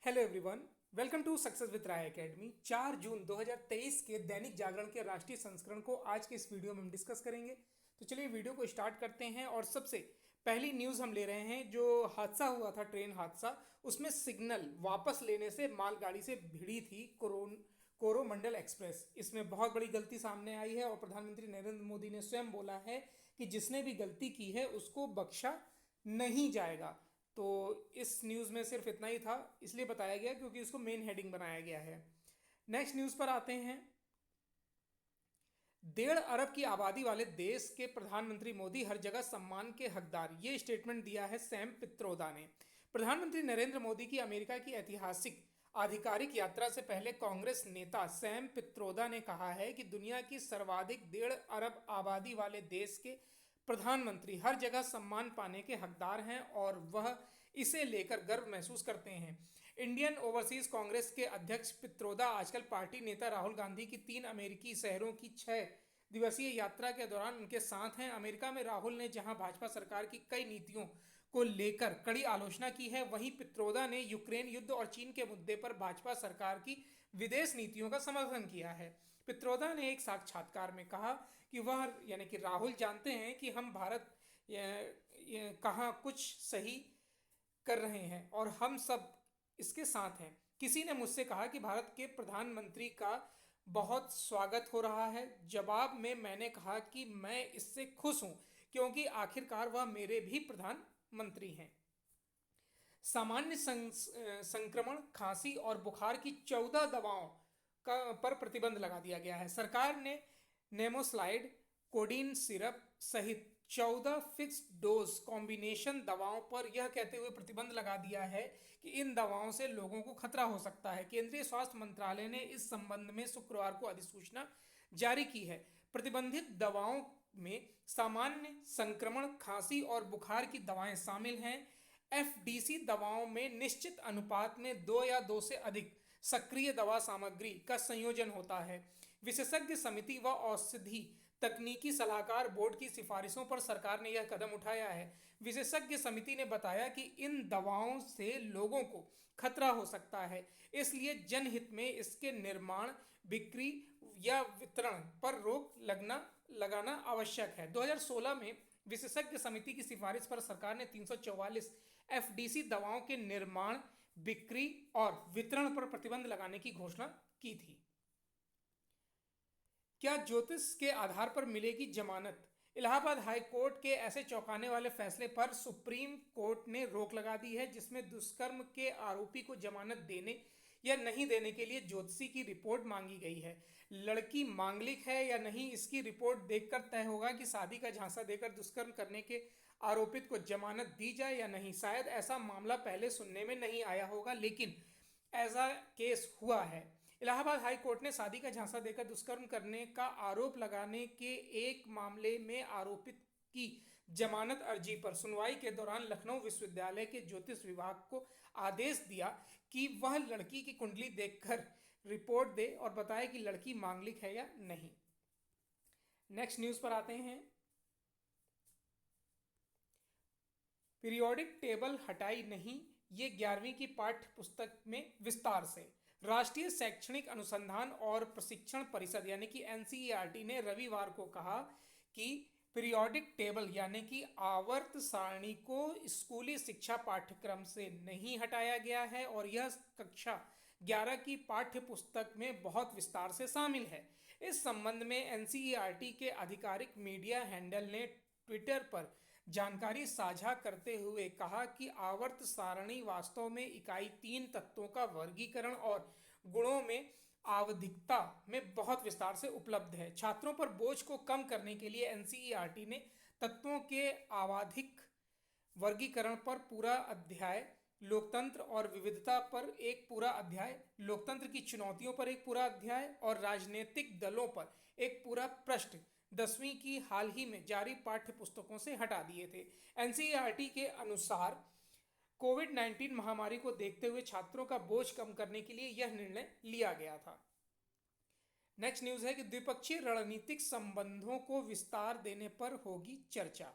Hello everyone, welcome to success with Rai academy. 4 June 2023 के दैनिक जागरण के राष्ट्रीय संस्करण को आज के इस वीडियो में हम डिस्कस करेंगे। तो चलिए वीडियो को स्टार्ट करते हैं। और सबसे पहली न्यूज़ हम ले रहे हैं, जो हादसा हुआ था, ट्रेन हादसा, उसमें सिग्नल वापस लेने से मालगाड़ी से भिड़ी थी कोरोमंडल एक्सप्रेस। इसमें बहुत बड़ी गलती सामने आई है और प्रधानमंत्री नरेंद्र मोदी ने स्वयं बोला है कि जिसने भी गलती की है उसको बख्शा नहीं जाएगा। तो इस न्यूज़ में सिर्फ इतना ही था, इसलिए बताया गया क्योंकि इसको मेन हेडिंग बनाया गया है। नेक्स्ट न्यूज़ पर आते हैं। 1.5 अरब की आबादी वाले देश के प्रधानमंत्री मोदी हर जगह सम्मान के हकदार, ये स्टेटमेंट दिया है सैम पित्रोदा ने। प्रधानमंत्री नरेंद्र मोदी की अमेरिका की ऐतिहासिक आधिकारिक यात्रा से पहले कांग्रेस नेता सैम पित्रोदा ने कहा है कि दुनिया की सर्वाधिक 1.5 अरब आबादी वाले देश के प्रधानमंत्री हर जगह सम्मान पाने के हकदार हैं और वह इसे लेकर गर्व महसूस करते हैं। इंडियन ओवरसीज कांग्रेस के अध्यक्ष पित्रोदा आजकल पार्टी नेता राहुल गांधी की 3 अमेरिकी शहरों की 6 दिवसीय यात्रा के दौरान उनके साथ हैं। अमेरिका में राहुल ने जहां भाजपा सरकार की कई नीतियों को लेकर कड़ी आलोचना की है, वहीं पित्रोदा ने यूक्रेन युद्ध और चीन के मुद्दे पर भाजपा सरकार की विदेश नीतियों का समर्थन किया है। पित्रोदा ने एक साक्षात्कार में कहा कि वह यानी कि राहुल जानते हैं कि हम भारत कहाँ कुछ सही कर रहे हैं और हम सब इसके साथ हैं। किसी ने मुझसे कहा कि भारत के प्रधानमंत्री का बहुत स्वागत हो रहा है। जवाब में मैंने कहा कि मैं इससे खुश हूं क्योंकि आखिरकार वह मेरे भी प्रधानमंत्री हैं। सामान्य संक्रमण, खांसी और बुखार की 14 दवाओं पर प्रतिबंध लगा दिया गया है। सरकार ने नेमोस्लाइड, कोडीन सिरप सहित 14 फिक्स्ड डोज कॉम्बिनेशन दवाओं पर यह कहते हुए प्रतिबंध लगा दिया है कि इन दवाओं से लोगों को खतरा हो सकता है। केंद्रीय स्वास्थ्य मंत्रालय ने इस संबंध में शुक्रवार को अधिसूचना जारी की है। प्रतिबंधित दवाओं में सामान्य संक्रमण, खांसी और बुखार की दवाएं शामिल हैं। एफडीसी दवाओं में निश्चित अनुपात में 2 या 2 से अधिक सक्रिय दवा सामग्री का संयोजन होता है। विशेषज्ञ समिति व औषधि तकनीकी सलाहकार बोर्ड की सिफारिशों पर सरकार ने यह कदम उठाया है। विशेषज्ञ समिति ने बताया कि इन दवाओं से लोगों को खतरा हो सकता है, इसलिए जनहित में इसके निर्माण, बिक्री या वितरण पर रोक लगाना आवश्यक है। 2016 में विशेषज्ञ समिति की सिफारिश पर सरकार ने 344 एफडीसी दवाओं के निर्माण, बिक्री और वितरण पर प्रतिबंध लगाने की घोषणा की थी। क्या ज्योतिष के आधार पर मिलेगी जमानत? इलाहाबाद हाई कोर्ट के ऐसे चौंकाने वाले फैसले पर सुप्रीम कोर्ट ने रोक लगा दी है, जिसमें दुष्कर्म के आरोपी को जमानत देने या नहीं देने के लिए ज्योतिषी की रिपोर्ट मांगी गई है। लड़की मांगलिक है या नहीं, इसकी रिपोर्ट देखकर तय होगा कि शादी का झांसा देकर दुष्कर्म करने के आरोपित को जमानत दी जाए या नहीं। शायद ऐसा मामला पहले सुनने में नहीं आया होगा, लेकिन ऐसा केस हुआ है। इलाहाबाद हाई कोर्ट ने शादी का झांसा देकर दुष्कर्म करने का आरोप लगाने के एक मामले में आरोपित की जमानत अर्जी पर सुनवाई के दौरान लखनऊ विश्वविद्यालय के ज्योतिष विभाग को आदेश दिया कि वह लड़की की कुंडली देखकर रिपोर्ट दे और बताए कि लड़की मांगलिक है या नहीं। नेक्स्ट न्यूज पर आते हैं। पीरियोडिक टेबल हटाई नहीं, ये 11वीं की पाठ्य पुस्तक में विस्तार से। राष्ट्रीय शैक्षणिक अनुसंधान और प्रशिक्षण परिषद यानी कि एनसीईआरटी ने रविवार को कहा कि पीरियोडिक टेबल यानी कि आवर्त सारणी को स्कूली शिक्षा पाठ्यक्रम से नहीं हटाया गया है और यह कक्षा 11 की पाठ्य पुस्तक में बहुत विस्तार से शामिल है। इस संबंध में एनसीईआरटी के आधिकारिक मीडिया हैंडल ने ट्विटर पर जानकारी साझा करते हुए कहा कि आवर्त सारणी वास्तव में इकाई 3 तत्वों का वर्गीकरण और गुणों में आवधिकता में बहुत विस्तार से उपलब्ध है। छात्रों पर बोझ को कम करने के लिए एनसीईआरटी ने तत्वों के आवधिक वर्गीकरण पर पूरा अध्याय, लोकतंत्र और विविधता पर एक पूरा अध्याय, लोकतंत्र की चुनौतियों पर एक पूरा अध्याय और राजनीतिक दलों पर एक पूरा पृष्ठ 10वीं की हाल ही में जारी पाठ्य पुस्तकों से हटा दिए थे। एनसीईआरटी के अनुसार कोविड-19 महामारी को देखते हुए छात्रों का बोझ कम करने के लिए यह निर्णय लिया गया था। नेक्स्ट न्यूज है कि द्विपक्षीय रणनीतिक संबंधों को विस्तार देने पर होगी चर्चा।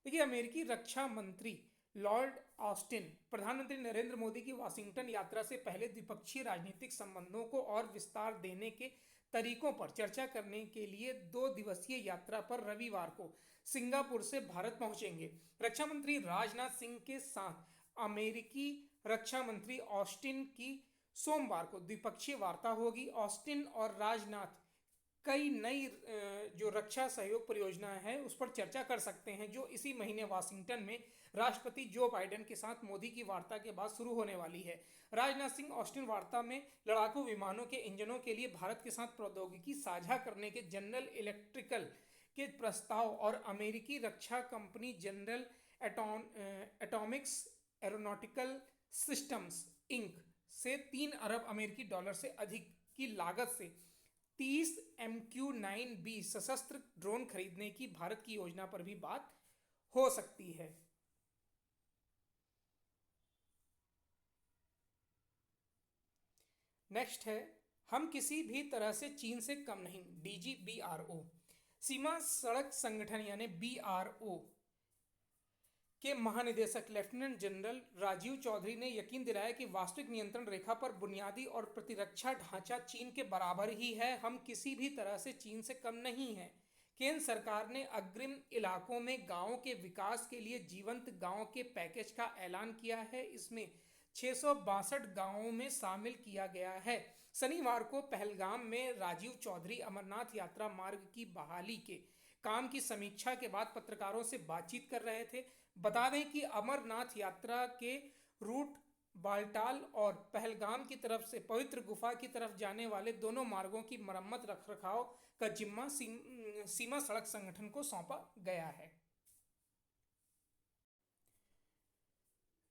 देखिए, अमेरिकी रक्षा मंत्री लॉर्ड ऑस्टिन प्रधानमंत्री नरेंद्र मोदी की वाशिंगटन यात्रा से पहले द्विपक्षीय राजनीतिक संबंधों को और विस्तार देने के तरीकों पर चर्चा करने के लिए 2 दिवसीय यात्रा पर रविवार को सिंगापुर से भारत पहुंचेंगे। रक्षा मंत्री राजनाथ सिंह के साथ अमेरिकी रक्षा मंत्री ऑस्टिन की सोमवार को द्विपक्षीय वार्ता होगी। ऑस्टिन और राजनाथ कई नई जो रक्षा सहयोग परियोजनाएं हैं उस पर चर्चा कर सकते हैं, जो इसी महीने वाशिंगटन में राष्ट्रपति जो बाइडेन के साथ मोदी की वार्ता के बाद शुरू होने वाली है। राजनाथ सिंह ऑस्टिन वार्ता में लड़ाकू विमानों के इंजनों के लिए भारत के साथ प्रौद्योगिकी साझा करने के जनरल इलेक्ट्रिकल के प्रस्ताव और अमेरिकी रक्षा company General Atomics Aeronautical Systems Inc से 3 अरब अमेरिकी डॉलर से अधिक की लागत से 30 MQ-9B सशस्त्र ड्रोन खरीदने की भारत की योजना पर भी बात हो सकती है। नेक्स्ट है, हम किसी भी तरह से चीन से कम नहीं, डीजी BRO। सीमा सड़क संगठन यानी BRO के महानिदेशक लेफ्टिनेंट जनरल राजीव चौधरी ने यकीन दिलाया कि वास्तविक नियंत्रण रेखा पर बुनियादी और प्रतिरक्षा ढांचा चीन के बराबर ही है। हम किसी भी तरह से चीन से कम नहीं हैं। केंद्र सरकार ने अग्रिम इलाकों में गांवों के विकास के लिए जीवंत गांव के पैकेज का ऐलान किया है। इसमें 662 गांवों में शामिल किया गया है। शनिवार को पहलगाम में राजीव चौधरी अमरनाथ यात्रा मार्ग की बहाली के काम की समीक्षा के बाद पत्रकारों से बातचीत कर रहे थे। बता दें कि अमरनाथ यात्रा के रूट बालटाल और पहलगाम की तरफ से पवित्र गुफा की तरफ जाने वाले दोनों मार्गों की मरम्मत रखरखाव का जिम्मा सीमा सड़क संगठन को सौंपा गया है।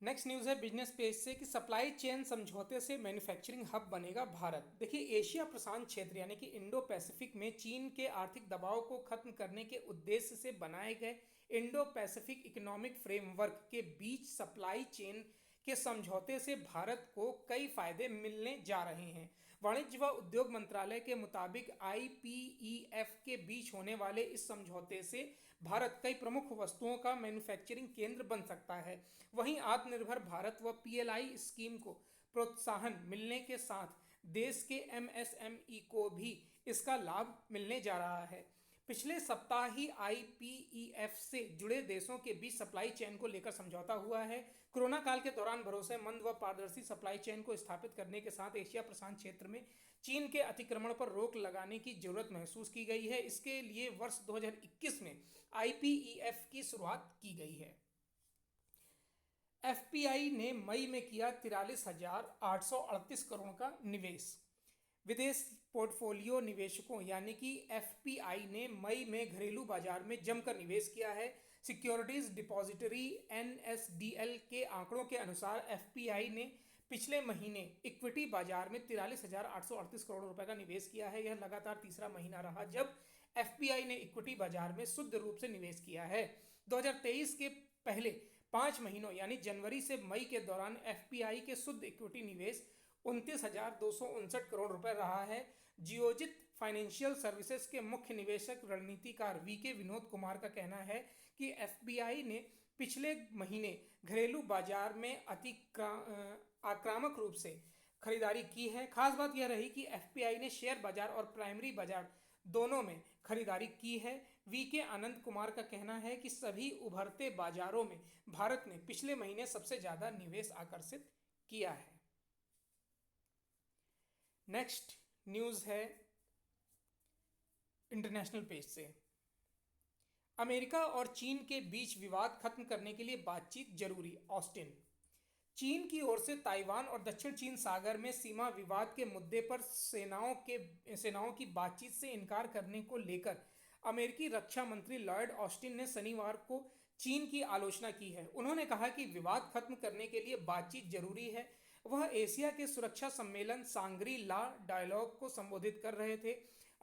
नेक्स्ट न्यूज़ है बिजनेस पेज से कि सप्लाई चेन समझौते से मैन्युफैक्चरिंग हब बनेगा भारत। देखिए, एशिया प्रशांत क्षेत्र यानी कि इंडो पैसिफिक में चीन के आर्थिक दबाव को खत्म करने के उद्देश्य से बनाए गए इंडो पैसिफिक इकोनॉमिक फ्रेमवर्क के बीच सप्लाई चेन के समझौते से भारत को कई फायदे मिलने जा रहे हैं। वाणिज्य व उद्योग मंत्रालय के मुताबिक IPEF के बीच होने वाले इस समझौते से भारत कई प्रमुख वस्तुओं का मैन्युफैक्चरिंग केंद्र बन सकता है। वहीं आत्मनिर्भर भारत व PLI स्कीम को प्रोत्साहन मिलने के साथ देश के MSME को भी इसका लाभ मिलने जा रहा है। पिछले सप्ताह ही IPEF से जुड़े देशों के बीच सप्लाई चेन को लेकर समझौता हुआ है। कोरोना काल के दौरान भरोसेमंद व पारदर्शी सप्लाई चेन को स्थापित करने के साथ एशिया प्रशांत क्षेत्र में चीन के अतिक्रमण पर रोक लगाने की जरूरत महसूस की गई है। इसके लिए वर्ष 2021 में IPEF की शुरुआत की गई है। FPI ने मई में किया 43,838 करोड़ का निवेश। विदेश पोर्टफोलियो निवेशकों यानी कि FPI ने मई में घरेलू बाजार में जमकर निवेश किया है। सिक्योरिटीज डिपॉजिटरी NSDL के आंकड़ों के अनुसार FPI ने पिछले महीने इक्विटी बाजार में 43,838 करोड़ रुपए का निवेश किया है। यह लगातार तीसरा महीना रहा जब FPI ने इक्विटी बाजार में शुद्ध रूप से निवेश किया है। 2023 के पहले 5 महीनों यानी जनवरी से मई के दौरान FPI के शुद्ध इक्विटी निवेश 29,259 करोड़ रुपए रहा है। जियोजित फाइनेंशियल सर्विसेज के मुख्य निवेशक रणनीतिकार VK विनोद कुमार का कहना है कि FPI ने पिछले महीने घरेलू बाजार में आक्रामक रूप से खरीदारी की है। खास बात यह रही कि FPI ने शेयर बाजार और प्राइमरी बाजार दोनों में खरीदारी की है। VK आनंद कुमार का कहना है कि सभी उभरते बाजारों में भारत ने पिछले महीने सबसे ज्यादा निवेश आकर्षित किया है। नेक्स्ट न्यूज़ है इंटरनेशनल पेज से। अमेरिका और चीन के बीच विवाद खत्म करने के लिए बातचीत जरूरी, ऑस्टिन। चीन की ओर से ताइवान और दक्षिण चीन सागर में सीमा विवाद के मुद्दे पर सेनाओं की बातचीत से इनकार करने को लेकर अमेरिकी रक्षा मंत्री लॉयड ऑस्टिन ने शनिवार को चीन की आलोचना की है। उन्होंने कहा कि विवाद खत्म करने के लिए बातचीत जरूरी है। वह एशिया के सुरक्षा सम्मेलन सांग्री ला डायलॉग को संबोधित कर रहे थे।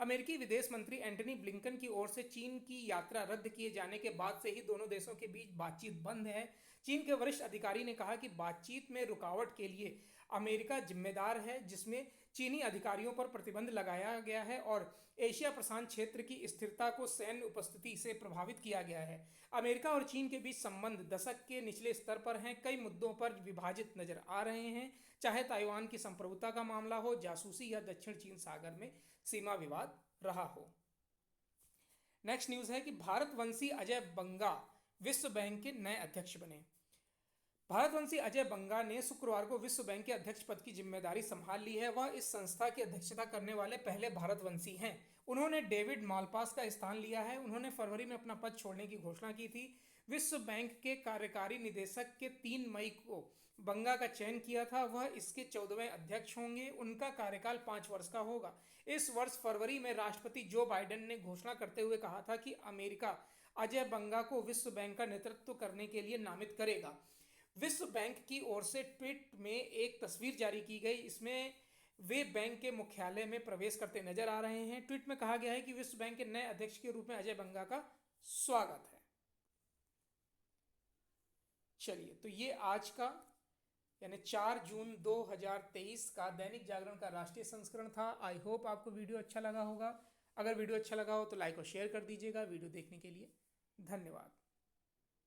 अमेरिकी विदेश मंत्री एंटनी ब्लिंकन की ओर से चीन की यात्रा रद्द किए जाने के बाद से ही दोनों देशों के बीच बातचीत बंद है। चीन के वरिष्ठ अधिकारी ने कहा कि बातचीत में रुकावट के लिए अमेरिका जिम्मेदार है, जिसमें चीनी अधिकारियों पर प्रतिबंध लगाया गया है और एशिया प्रशांत क्षेत्र की स्थिरता को सैन्य उपस्थिति से प्रभावित किया गया है। अमेरिका और चीन के बीच संबंध दशक के निचले स्तर पर हैं, कई मुद्दों पर विभाजित नजर आ रहे हैं, चाहे ताइवान की संप्रभुता का मामला हो, जासूसी या दक्षिण चीन सागर में सीमा विवाद रहा हो। नेक्स्ट न्यूज है कि भारतवंशी अजय बंगा विश्व बैंक के नए अध्यक्ष बने। भारतवंशी अजय बंगा ने शुक्रवार को विश्व बैंक के अध्यक्ष पद की जिम्मेदारी संभाल ली है। वह इस संस्था की अध्यक्षता करने वाले पहले भारतवंशी हैं। उन्होंने डेविड मालपास का स्थान लिया है। उन्होंने फरवरी में अपना पद छोड़ने की घोषणा की थी। विश्व बैंक के कार्यकारी निदेशक के 3 मई को बंगा का चयन किया था। वह इसके 14वें अध्यक्ष होंगे। उनका कार्यकाल 5 वर्ष का होगा। इस वर्ष फरवरी में राष्ट्रपति जो बाइडेन ने घोषणा करते हुए कहा था कि अमेरिका अजय बंगा को विश्व बैंक का नेतृत्व करने के लिए नामित करेगा। विश्व बैंक की ओर से ट्वीट में एक तस्वीर जारी की गई। इसमें वे बैंक के मुख्यालय में प्रवेश करते नजर आ रहे हैं। ट्वीट में कहा गया है कि विश्व बैंक के नए अध्यक्ष के रूप में अजय बंगा का स्वागत है। चलिए, तो ये आज का यानी 4 जून 2023 का दैनिक जागरण का राष्ट्रीय संस्करण था। आई होप आपको वीडियो अच्छा लगा होगा। अगर वीडियो अच्छा लगा हो तो लाइक और शेयर कर दीजिएगा। वीडियो देखने के लिए धन्यवाद।